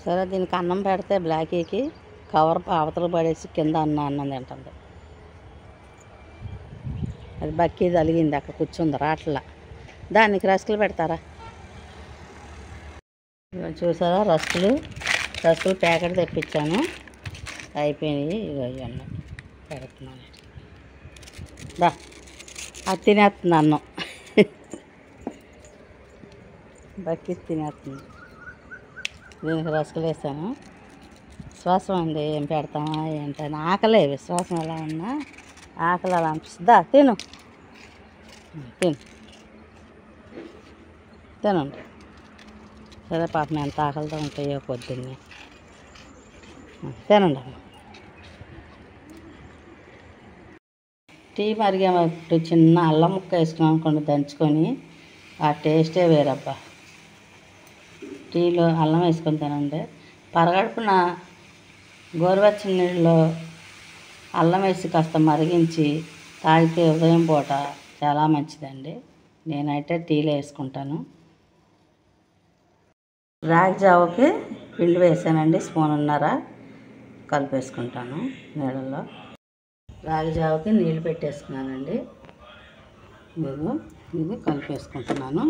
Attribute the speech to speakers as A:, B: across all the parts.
A: సరే దీనికి అన్నం పెడితే బ్లాకీకి కవర్ అవతల పడేసి కింద అన్నం తింటుంది. అది బక్కీ తలిగింది, అక్కడ కూర్చుంది రాట్లా. దానికి రస్కులు పెడతారా? చూసారా రస్కులు ప్యాకెట్ తెప్పించాను, అయిపోయినాయి. ఇగో ఇవన్నీ పెడుతున్నాను. దా అది తినేస్తుంది అన్నం. బక్కీ తినేస్తుంది. దీనికి రస్కులు వేసాను. విశ్వాసం అండి, ఏం పెడతామా ఏంటని. ఆకలే, విశ్వాసం ఎలా ఉన్నా ఆకలి అలా అనిపిస్తుందా? తినండి. సరే పాపం ఎంత ఆకలితో ఉంటాయో పొద్దున్నే. తినండి అమ్మ. టీ మరిగేటప్పుడు చిన్న అల్లం ముక్క వేసుకున్నాం అనుకోండి, దంచుకొని, ఆ టేస్టే వేరబ్బా. టీలో అల్లం వేసుకొని తినండి. పరగడుపున గోరువెచ్చని నీళ్ళలో అల్లం వేసి కాస్త మరిగించి తాగితే ఉదయం పూట చాలా మంచిదండి. నేనైతే టీలో వేసుకుంటాను. రాగి జావకి పిండి వేసానండి, స్పూన్నర కలిపేసుకుంటాను నీళ్ళల్లో. రాగి జావకి నీళ్ళు పెట్టేసుకున్నానండి. ఇది కలిపేసుకుంటున్నాను.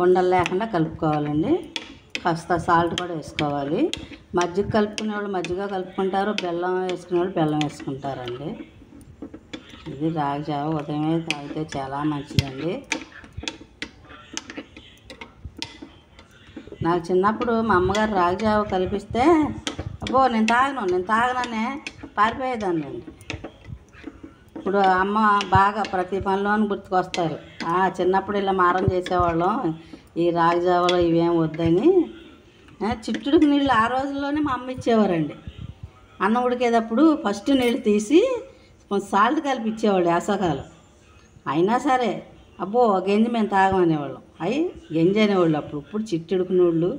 A: ఉండలు లేకుండా కలుపుకోవాలండి. కాస్త సాల్ట్ కూడా వేసుకోవాలి. మజ్జిగ కలుపుకునే వాళ్ళు మజ్జిగ కలుపుకుంటారు, బెల్లం వేసుకునే వాళ్ళు బెల్లం వేసుకుంటారండి. ఇది రాగి జావ ఉదయమే తాగితే చాలా మంచిదండి. నాకు చిన్నప్పుడు మా అమ్మగారు రాగి జావ కలిపిస్తే అబ్బో నేను తాగననే పారిపోయేదాన్నండి. ఇప్పుడు అమ్మ బాగా ప్రతి పనిలోనూ గుర్తుకొస్తారు. చిన్నప్పుడు ఇలా మారం చేసేవాళ్ళం, ఈ రాగి జావలో ఇవేం వద్దని. చిట్టుడికి నీళ్ళు ఆ రోజుల్లోనే మా అమ్మ ఇచ్చేవారండి. అన్నం ఉడికేటప్పుడు ఫస్ట్ నీళ్ళు తీసి కొంచెం సాల్ట్ కలిపి ఇచ్చేవాళ్ళు వేసవకాలం. అయినా సరే అబ్బో గంజి మేము తాగమనేవాళ్ళం. అవి గంజి అనేవాళ్ళు అప్పుడు. ఇప్పుడు చిట్టుడుకు నీళ్ళు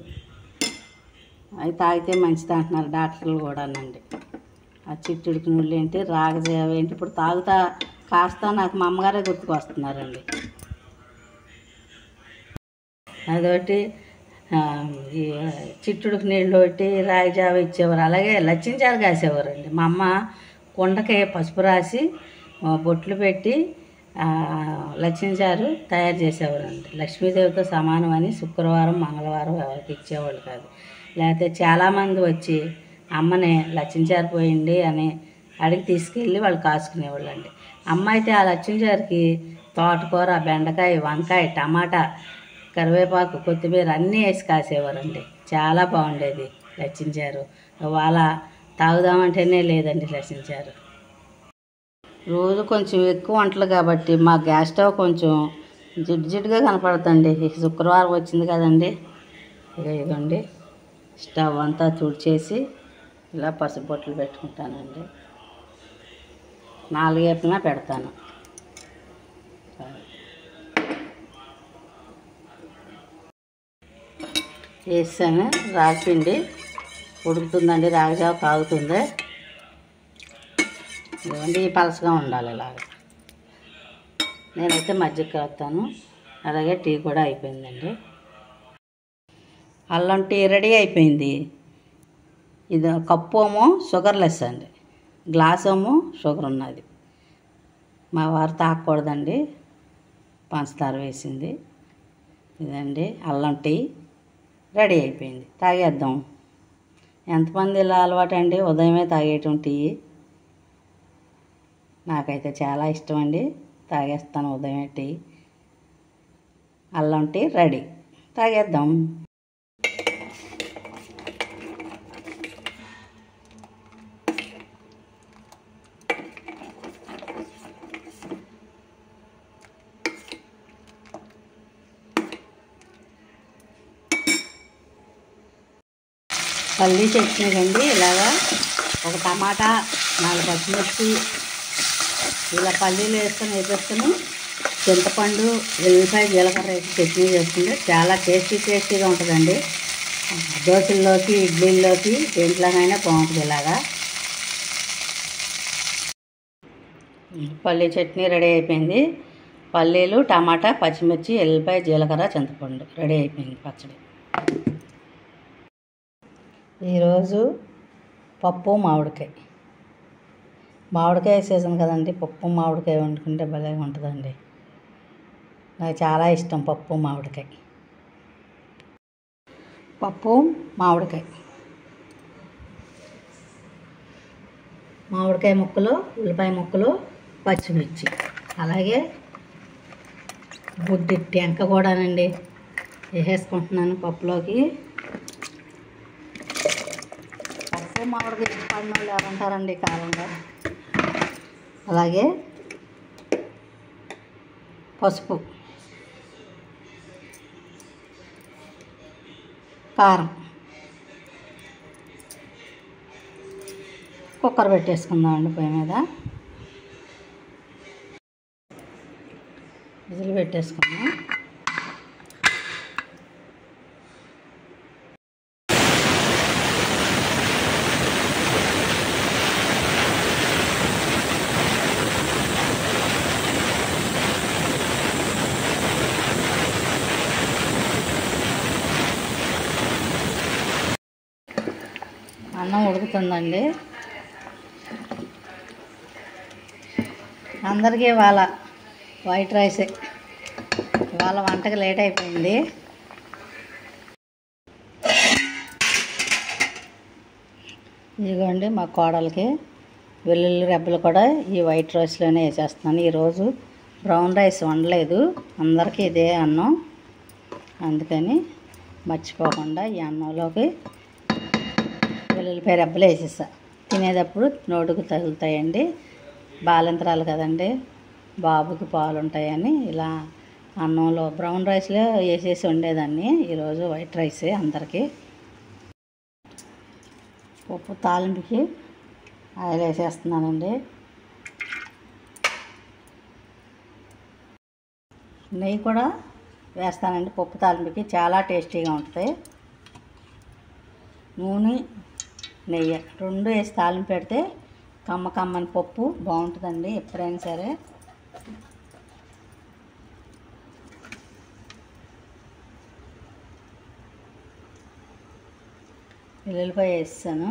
A: అవి తాగితే మంచిది అంటున్నారు డాక్టర్లు కూడానండి. ఆ చిట్టుడుకు నీళ్ళు ఏంటి, రాగి జావ ఏంటి, ఇప్పుడు తాగుతా కాస్త నాకు మా అమ్మగారే గుర్తుకొస్తున్నారండి. అదొకటి ఈ చిట్టుడుకు నీళ్ళు ఒకటి రాగి జావ ఇచ్చేవారు. అలాగే లచ్చించారు కాసేవారండి. మా అమ్మ కుండకి పసుపు రాసి బొట్లు పెట్టి లచ్చించారు తయారు చేసేవారండి. లక్ష్మీదేవితో సమానం అని శుక్రవారం మంగళవారం ఎవరికి ఇచ్చేవాళ్ళు కాదు. లేకపోతే చాలామంది వచ్చి అమ్మని లచ్చించారు పోయింది అని అడిగి తీసుకెళ్ళి వాళ్ళు కాసుకునేవాళ్ళు అండి. అమ్మ అయితే ఆ లచ్చించారుకి తోటకూర, బెండకాయ, వంకాయ, టమాటా, కరివేపాకు, కొత్తిమీర అన్నీ వేసి కాసేవారండి. చాలా బాగుండేది లచ్చించారు. వాళ్ళ తాగుదామంటేనే లేదండి లచ్చించారు. రోజు కొంచెం ఎక్కువ వంటలు కాబట్టి మా గ్యాస్ స్టవ్ కొంచెం జిడ్డుగా కనపడుతుంది. శుక్రవారం వచ్చింది కదండి. ఇదిగోండి స్టవ్ అంతా తుడిచేసి ఇలా పసుపు బొట్లు పెట్టుకుంటానండి. 4 వైపులా పెడతాను. వేసాను. రాగి పిండి ఉడుకుతుందండి, రాగి జావ తాగుతుంది. ఇదిగోండి ఈ పలసగా ఉండాలి ఇలాగ. నేనైతే మజ్జిగ కలుపుతాను. అలాగే టీ కూడా అయిపోయిందండి. అల్లం టీ రెడీ అయిపోయింది. ఇది కప్పు ఏమో షుగర్లెస్ అండి, గ్లాస్ ఏమో షుగర్ ఉన్నది. మా వారు తాగకూడదండి, పంచదార వేసింది. ఇదండి అల్లం టీ రెడీ అయిపోయింది. తాగేద్దాం. ఎంతమంది ఇలా అలవాటు అండి ఉదయమే తాగేయటం టీ? నాకైతే చాలా ఇష్టం అండి, తాగేస్తాను ఉదయమే టీ. అల్లం టీ రెడీ, తాగేద్దాం. పల్లీ చట్నీ అండి. ఇలాగా ఒక టమాటా, 4 పచ్చిమిర్చి ఇలా పల్లీలు వేసుకొని వేసేసుకొని చింతపండు, ఎల్లిపాయ, జీలకర్ర వేసి చట్నీ చేసుకుంటే చాలా టేస్టీగా ఉంటుందండి. దోశల్లోకి, ఇడ్లీల్లోకి, దేంట్లోనైనా బాగుంటుంది. ఇలాగా పల్లీ చట్నీ రెడీ అయిపోయింది. పల్లీలు, టమాటా, పచ్చిమిర్చి, ఎల్లిపాయ, జీలకర్ర, చింతపండు రెడీ అయిపోయింది పచ్చడి. ఈరోజు పప్పు మామిడికాయ. మామిడికాయ సీజన్ కదండి, పప్పు మామిడికాయ వండుకుంటే భలే ఉంటుందండి. నాకు చాలా ఇష్టం పప్పు మామిడికాయ. పప్పు మామిడికాయ, మామిడికాయ ముక్కలు, ఉల్లిపాయ ముక్కలు, పచ్చిమిర్చి, అలాగే బుడ్డి టెంక కూడానండి వేసేసుకుంటున్నాను పప్పులోకి. పప్పు మామిడికాయ పడిన వాళ్ళు ఎవరంటారండి ఈ కాలంలో. అలాగే పసుపు, కారం. కుక్కర్ పెట్టేసుకుందామండి పొయ్యి మీద. విజిల్ పెట్టేసుకుందాం. అన్నం ఉడుకుతుందండి. అందరికీ ఇవాళ వైట్ రైసే. ఇవాళ వంటకి లేట్ అయిపోయింది. ఇదిగోండి మా కోడలికి వెల్లుల్లి రెబ్బలు కూడా ఈ వైట్ రైస్లోనే వేసేస్తున్నాను. ఈరోజు బ్రౌన్ రైస్ వండలేదు, అందరికీ ఇదే అన్నం. అందుకని మర్చిపోకుండా ఈ అన్నంలోకి వెల్లుల్లిపాయ రెబ్బలు వేసేసా. తినేటప్పుడు నోటుకు తగులుతాయండి. బాలింతరాలు కదండి, బాబుకి పాలు ఉంటాయని ఇలా అన్నంలో బ్రౌన్ రైస్లో వేసేసి వండేదాన్ని. ఈరోజు వైట్ రైసే అందరికీ. పప్పు తాలింపుకి ఆయిల్ వేసేస్తున్నానండి. నెయ్యి కూడా వేస్తానండి పప్పు తాలింపుకి, చాలా టేస్టీగా ఉంటుంది. నూనె, నెయ్యి రెండు వేసి తాలింపు పెడితే కమ్మని పప్పు బాగుంటుందండి ఎప్పుడైనా సరే. వెల్లుల్లిపాయ వేసాను.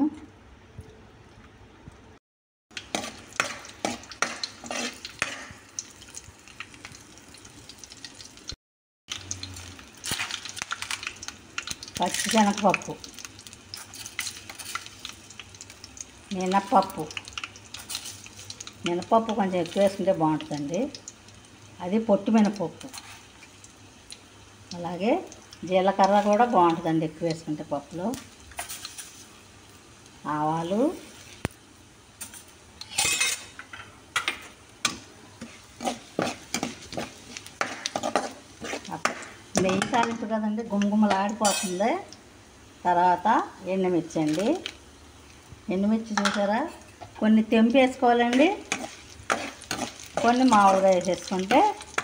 A: పచ్చిశనగపప్పు, మినపప్పు కొంచెం ఎక్కువ వేసుకుంటే బాగుంటుందండి. అది పొట్టు మినపప్పు. అలాగే జీలకర్ర కూడా బాగుంటుందండి ఎక్కువ వేసుకుంటే పప్పులో. ఆవాలు, నెయ్యి తాలింపు కదండి, గుమగుమలాడిపోతుంది. తర్వాత ఎండుమిర్చి అండి. ఎండుమిర్చి చూసారా, కొన్ని తెంపి వేసుకోవాలండి, కొన్ని మామూలుగా వేసేసుకుంటే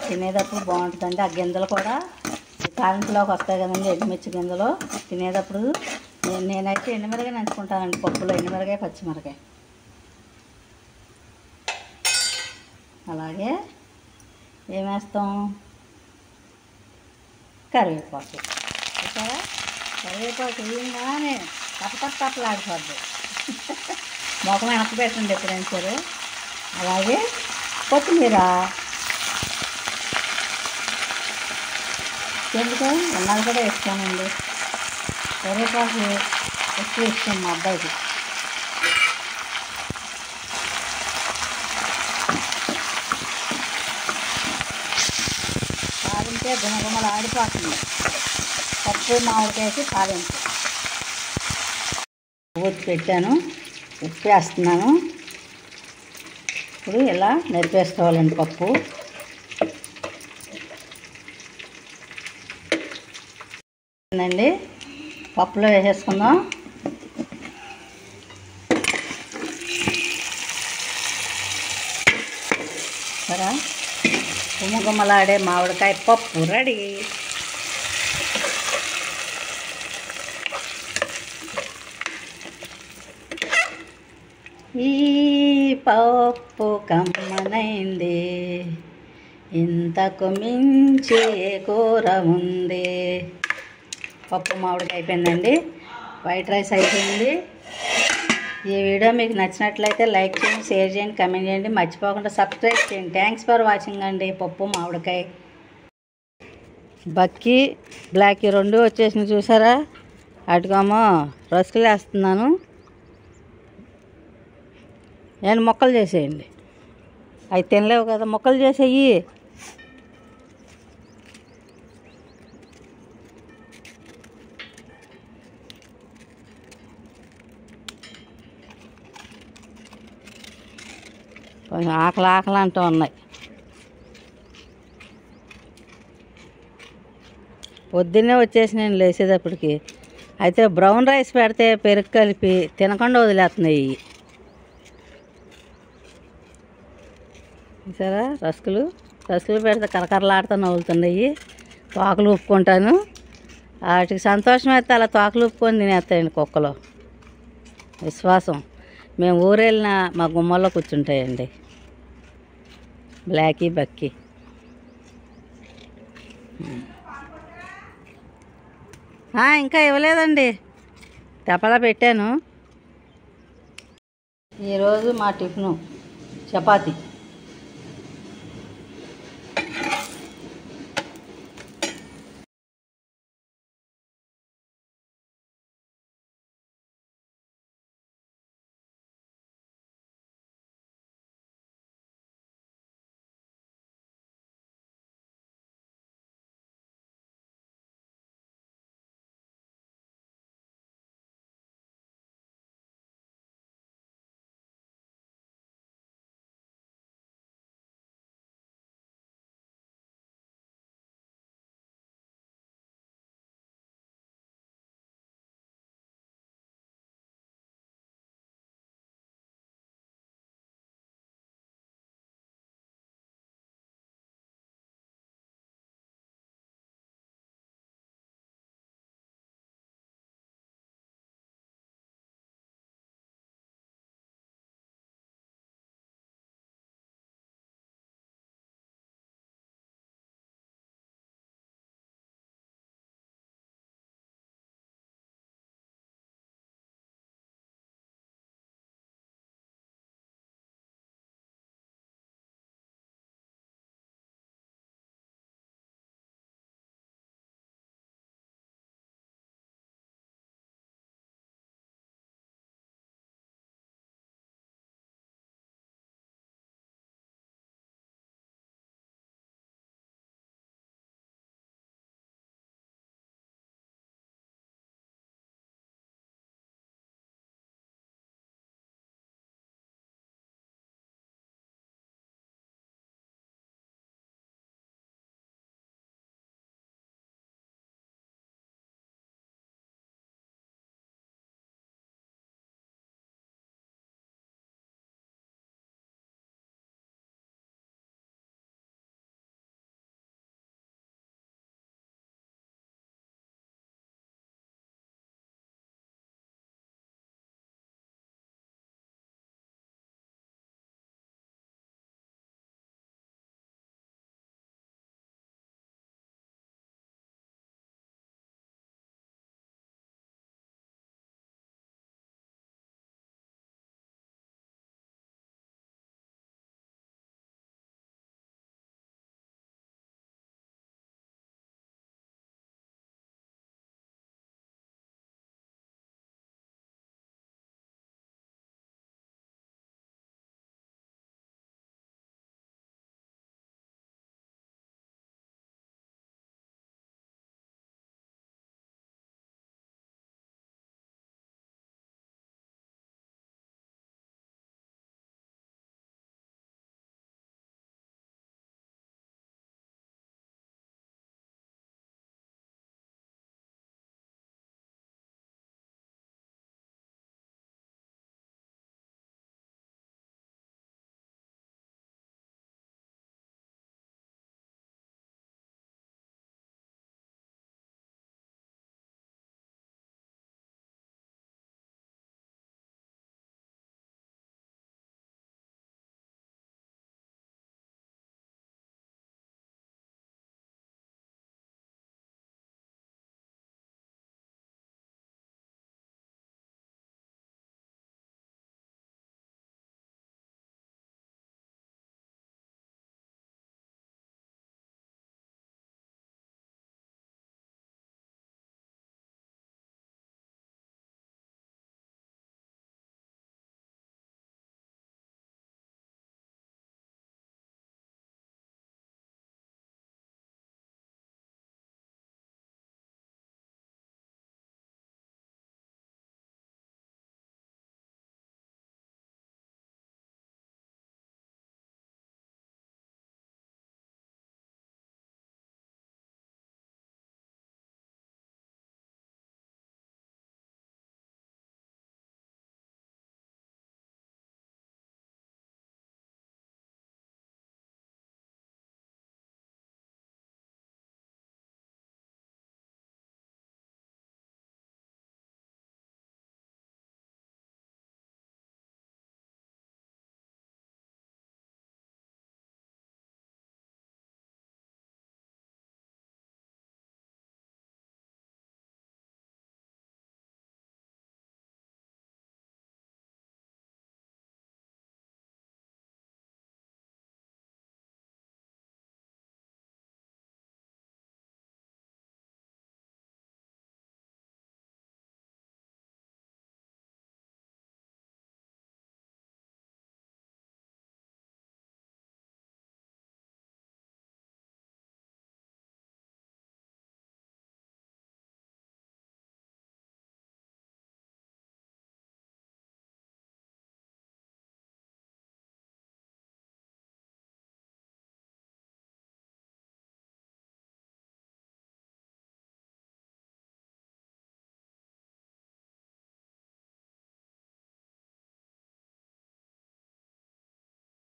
A: తినేటప్పుడు బాగుంటుందండి. ఆ గింజలు కూడా తాలింపులోకి వస్తాయి కదండి, ఎండుమిర్చి గింజలు. తినేటప్పుడు నేనైతే ఎండుమిరగాయ నంచుకుంటానండి పప్పులో, ఎండుమిరగాయ, పచ్చిమిరకాయ. అలాగే ఏమేస్తాం, కరివేపాకు. చూసారా, కరివేపాకు వేయంగానే తప్పలాడిపోద్ది. మొఖం వెనక్కి పెట్టండి ఎప్పుడైనా సరే. అలాగే కొత్తిమీర, ఎందుకు ఉన్నది కూడా వేస్తానండి. కరివేపాకు ఎక్కువ ఇష్టం మా అబ్బాయికి. తాలింపే గుమగుమలు ఆడిపోతుంది. పప్పు మామిడికాయకి తాలింపు. ఊతి పెట్టాను, ఉప్పు వేస్తున్నాను. ఇప్పుడు ఇలా నరిపేసుకోవాలండి పప్పు. అండి పప్పులో వేసేసుకుందాం. సరే, గుమగుమలాడే మామిడికాయ పప్పు రెడీ. ఈ పప్పు కమ్మనైంది, ఇంతకు మించి కూర ఉంది. పప్పు మామిడికాయ అయిపోయిందండి. వైట్ రైస్ అయిపోయింది. ఈ వీడియో మీకు నచ్చినట్లయితే లైక్ చేయండి, షేర్ చేయండి, కామెంట్ చేయండి, మర్చిపోకుండా సబ్స్క్రైబ్ చేయండి. థ్యాంక్స్ ఫర్ వాచింగ్ అండి. పప్పు మామిడికాయ, బక్కి బ్లాక్ రెండు వచ్చేసినాయి చూసారా. అటుకేమో రస్కులు వేస్తున్నాను. నేను మొక్కలు చేసేయండి. అవి తినలేవు కదా, మొక్కలు చేసేయి. కొంచెం ఆకలి అంటూ ఉన్నాయి. పొద్దున్నే వచ్చేసినాను లేచేటప్పటికి. అయితే బ్రౌన్ రైస్ పెడితే పెరుగు కలిపి తినకుండా వదిలేస్తున్నాయి. చూసారా రస్కులు పెడితే కరకరలాడుతూ నవ్వులుతున్నాయి. తోకలు ఊపుకుంటాను. వాటికి సంతోషం అయితే అలా తోకలు ఊపుకొని తినేస్తాయండి కుక్కలు. విశ్వాసం. మేము ఊరెళ్ళినా మా గుమ్మల్లో కూర్చుంటాయండి బ్లాకీ బక్కి. ఇంకా ఇవ్వలేదండి, తెప్పలా పెట్టాను. ఈరోజు మా టిఫిను చపాతీ.